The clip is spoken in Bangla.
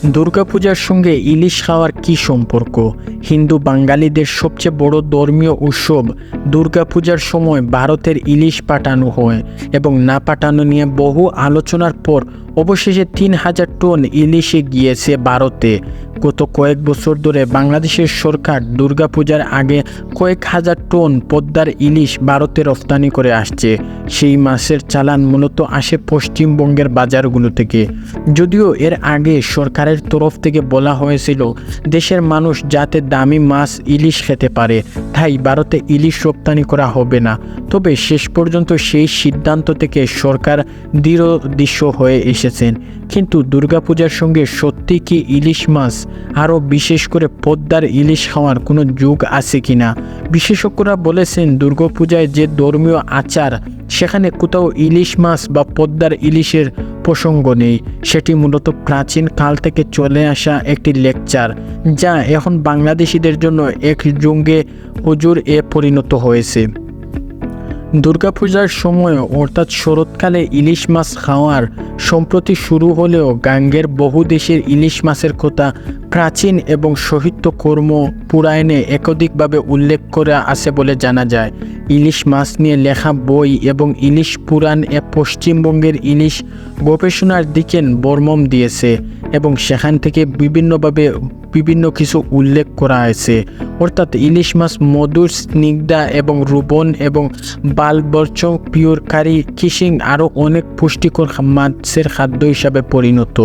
দুর্গাপূজার সঙ্গে ইলিশ খাওয়ার কী সম্পর্ক? হিন্দু বাঙালিদের সবচেয়ে বড় ধর্মীয় উৎসব দুর্গাপূজার সময় ভারতের ইলিশ পাঠানো হয় এবং না পাঠানো নিয়ে বহু আলোচনার পর অবশেষে ৩,০০০ টন ইলিশে গিয়েছে ভারতে। গত কয়েক বছর ধরে বাংলাদেশের সরকার দুর্গাপূজার আগে কয়েক হাজার টন পদ্মার ইলিশ ভারতে রপ্তানি করে আসছে। সেই মাছের চালান মূলত আসে পশ্চিমবঙ্গের বাজারগুলো থেকে। যদিও এর আগে সরকারের তরফ থেকে বলা হয়েছিল দেশের মানুষ যাতে দামি মাছ ইলিশ খেতে পারে, তাই ভারতে ইলিশ রপ্তানি করা হবে না। তবে শেষ পর্যন্ত সেই সিদ্ধান্ত থেকে সরকার দৃঢ় হয়ে এসেছেন। কিন্তু দুর্গাপূজার সঙ্গে সত্যি কি ইলিশ মাছ, আরও বিশেষ করে পদ্মার ইলিশ খাওয়ার কোনো যোগ আছে কিনা? বিশেষজ্ঞরা বলেছেন দুর্গাপূজায় যে ধর্মীয় আচার, সেখানে কোথাও ইলিশ মাছ বা পদ্মার ইলিশের প্রসঙ্গ নেই। সেটি মূলত প্রাচীন কাল থেকে চলে আসা একটি লেকচার, যা এখন বাংলাদেশিদের জন্য এক যুগে হুজুর পরিণত হয়েছে। দুর্গাপূজার সময় অর্থাৎ শরৎকালে ইলিশ মাছ খাওয়ার সম্প্রতি শুরু হলেও গাঙ্গের বহু দেশের ইলিশ মাছের কথা প্রাচীন এবং সাহিত্য কর্ম পুরাণে একাধিকভাবে উল্লেখ করা আছে বলে জানা যায়। ইলিশ মাছ নিয়ে লেখা বই এবং ইলিশ পুরাণ পশ্চিমবঙ্গের ইলিশ গবেষণার দিকে বর্মম দিয়েছে এবং সেখান থেকে বিভিন্ন কিছু উল্লেখ করা হয়েছে। অর্থাৎ ইলিশ মাছ মধুর, স্নিগ্ধা এবং রুবন এবং বালবর্চ, পিওর কারি, কিশিং আরও অনেক পুষ্টিকর মাছের খাদ্য হিসাবে পরিণত।